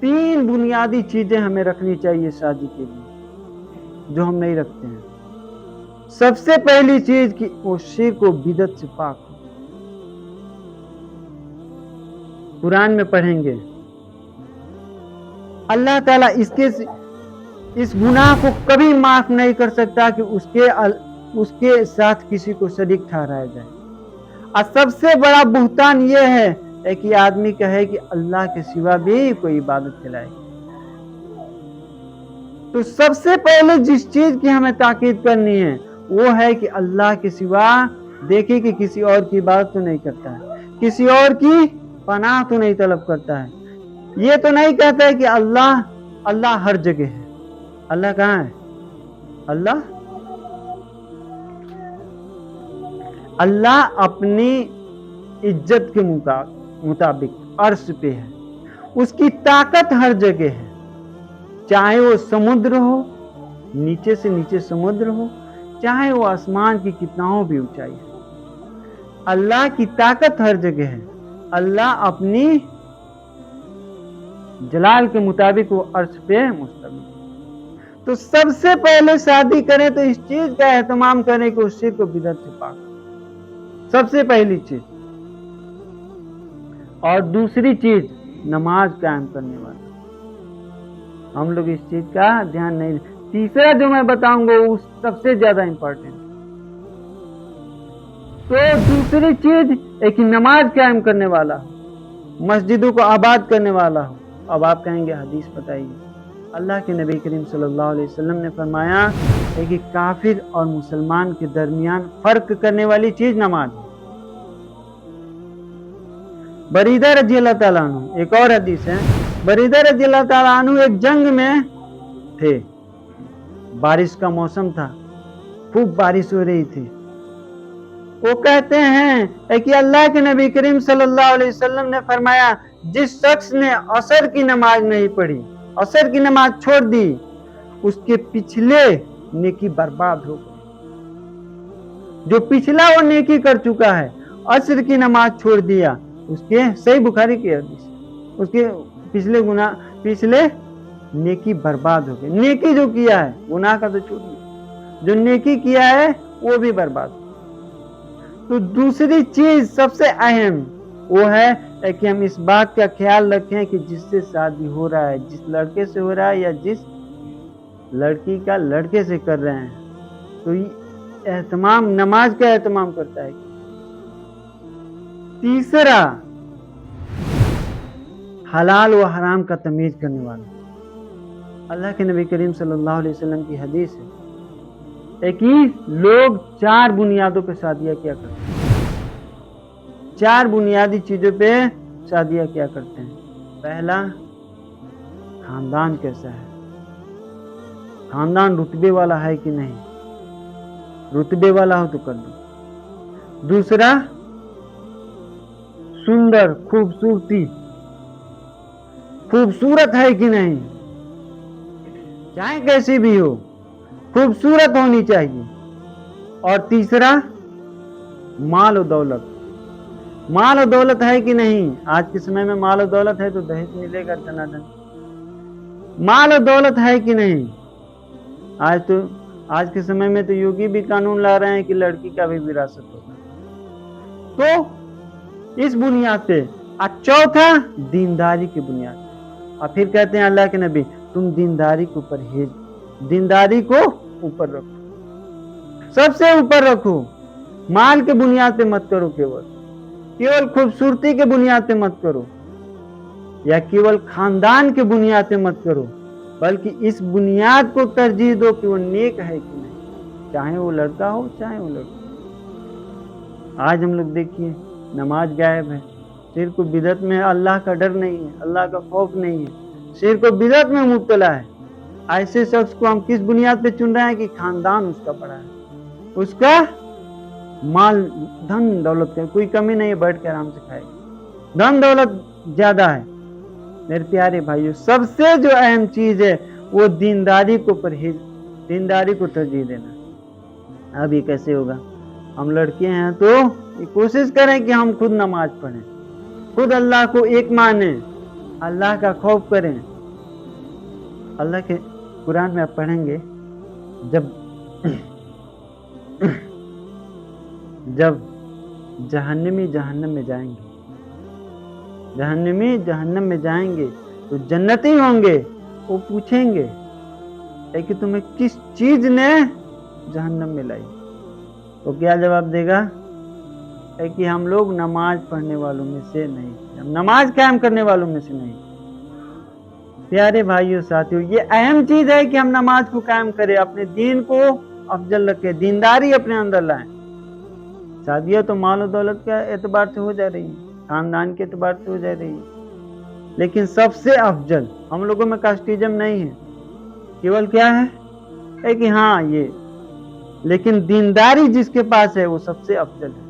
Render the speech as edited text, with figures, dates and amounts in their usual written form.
3 बुनियादी चीजें हमें रखनी चाहिए शादी के लिए, जो हम नहीं रखते हैं। सबसे पहली चीज कि वो शिर्क व बिदअत से पाक हो। कुरान में पढ़ेंगे अल्लाह ताला इस गुनाह को कभी माफ नहीं कर सकता कि उसके साथ किसी को शरीक ठहराया जाए। और सबसे बड़ा बुहतान यह है कि आदमी कहे कि अल्लाह के सिवा भी कोई इबादत के लायक। तो सबसे पहले जिस चीज की हमें ताकीद करनी है वो है कि अल्लाह के सिवा देखे कि किसी और की इबादत तो नहीं करता है, किसी और की पनाह तो नहीं तलब करता है। ये तो नहीं कहता है कि अल्लाह हर जगह है। अल्लाह कहाँ है? अल्लाह अपनी इज्जत के मुताबिक अर्श पे है। उसकी ताकत हर जगह है, चाहे वो समुद्र हो, नीचे से नीचे समुद्र हो, चाहे वो आसमान की कितनाओं भी ऊंचाई है। अल्लाह की ताकत हर जगह है। अल्लाह अपनी जलाल के मुताबिक वो अर्श पे मुस्तविल। तो सबसे पहले शादी करें तो इस चीज का एहतमाम करें कि उस शिर्क व बिदअत से पाक। सबसे पहली चीज। और दूसरी चीज नमाज कायम करने वाला। हम लोग इस चीज का ध्यान नहीं। तीसरा जो मैं बताऊंगा वो सबसे ज्यादा इंपॉर्टेंट। तो दूसरी चीज एक नमाज कायम करने वाला हो, मस्जिदों को आबाद करने वाला हो। अब आप कहेंगे हदीस बताइए। अल्लाह के नबी करीम सल्लल्लाहु अलैहि वसल्लम ने फरमाया है कि काफिर और मुसलमान के दरमियान फर्क करने वाली चीज नमाज है। बरीदा रजी अल्लाह ताला अन्हु, एक और हदीस है, बरीदा रजी अल्लाह ताला अन्हु एक जंग में थे। बारिश का मौसम था, खूब बारिश हो रही थी। वो कहते हैं कि अल्लाह के नबी करीम सल्लल्लाहु अलैहि वसल्लम ने फरमाया जिस शख्स ने असर की नमाज नहीं पढ़ी, असर की नमाज छोड़ दी, उसके पिछले नेकी बर्बाद हो गई। जो पिछला वो नेकी कर चुका है, असर की नमाज छोड़ दिया, उसके सही बुखारी की हदीस, उसके पिछले नेकी बर्बाद हो गई। नेकी जो किया है, गुनाह का तो छूट गया, जो नेकी किया है वो भी बर्बाद। तो दूसरी चीज सबसे अहम वो है कि हम इस बात का ख्याल रखें कि जिससे शादी हो रहा है, जिस लड़के से हो रहा है या जिस लड़की का लड़के से कर रहे हैं, तो एहतमाम नमाज का एहतमाम करता है। तीसरा हलाल व हराम का तमीज करने वाला। अल्लाह के नबी करीम सल्लल्लाहु अलैहि वसल्लम की हदीस है कि लोग 4 बुनियादों पे शादियां किया करते हैं। 4 बुनियादी चीजों पे शादियां किया करते हैं। पहला, खानदान कैसा है, खानदान रुतबे वाला है कि नहीं, रुतबे वाला हो तो कर दो। दूसरा, सुंदर खूबसूरत है कि नहीं, चाहे कैसी भी हो, खूबसूरत होनी चाहिए। और तीसरा, माल और दौलत है कि नहीं। आज के समय में माल और दौलत है तो दहेज मिलेगा धनाधन। माल और दौलत है कि नहीं। आज के समय में तो योगी भी कानून ला रहे हैं कि लड़की का भी विरासत होगा। तो इस बुनियाद पे। और चौथा, दीनदारी की बुनियाद। और फिर कहते हैं अल्लाह के नबी, तुम दीनदारी को ऊपर रखो, सबसे ऊपर रखो। माल के बुनियाद पे मत करो, केवल खूबसूरती के बुनियाद पे मत करो, या केवल खानदान के बुनियाद पे मत करो, बल्कि इस बुनियाद को तरजीह दो कि वो नेक है कि नहीं, चाहे वो लड़का हो चाहे वो लड़की। आज हम लोग देखिए नमाज गायब है, शिर्क व बिदअत में अल्लाह का डर नहीं है, अल्लाह का खौफ नहीं है, शिर्क व बिदअत में मुब्तला है। ऐसे शख्स को हम किस बुनियाद पे चुन रहे हैं कि खानदान उसका बड़ा है, उसका माल धन दौलत का कोई कमी नहीं है, बैठ के आराम से खाएगा, धन दौलत ज्यादा है। मेरे प्यारे भाइयों, सबसे जो अहम चीज है वो दीनदारी को तरजीह देना। अब ये कैसे होगा? हम लड़के हैं तो कोशिश करें कि हम खुद नमाज पढ़ें, खुद अल्लाह को एक माने, अल्लाह का खौफ करें, اللہ کے قرآن میں آپ پڑھیں گے جب جب جہنمی جہنم میں جائیں گے، جہنمی جہنم میں جائیں گے تو جنتی ہوں گے، وہ پوچھیں گے کہ تمہیں کس چیز نے جہنم میں لائی؟ تو کیا جواب دے گا کہ ہم لوگ نماز پڑھنے والوں میں سے نہیں، ہم نماز قائم کرنے والوں میں سے نہیں۔ پیارے بھائیوں ساتھیوں، یہ اہم چیز ہے کہ ہم نماز کو قائم کریں، اپنے دین کو افضل رکھیں، دینداری اپنے اندر لائیں۔ شادیاں تو مال و دولت کے اعتبار سے ہو جا رہی ہیں، خاندان کے اعتبار سے ہو جا رہی ہیں، لیکن سب سے افضل، ہم لوگوں میں کاسٹیزم نہیں ہے، کیول کیا ہے کہ ہاں یہ، لیکن دینداری جس کے پاس ہے وہ سب سے افضل ہے۔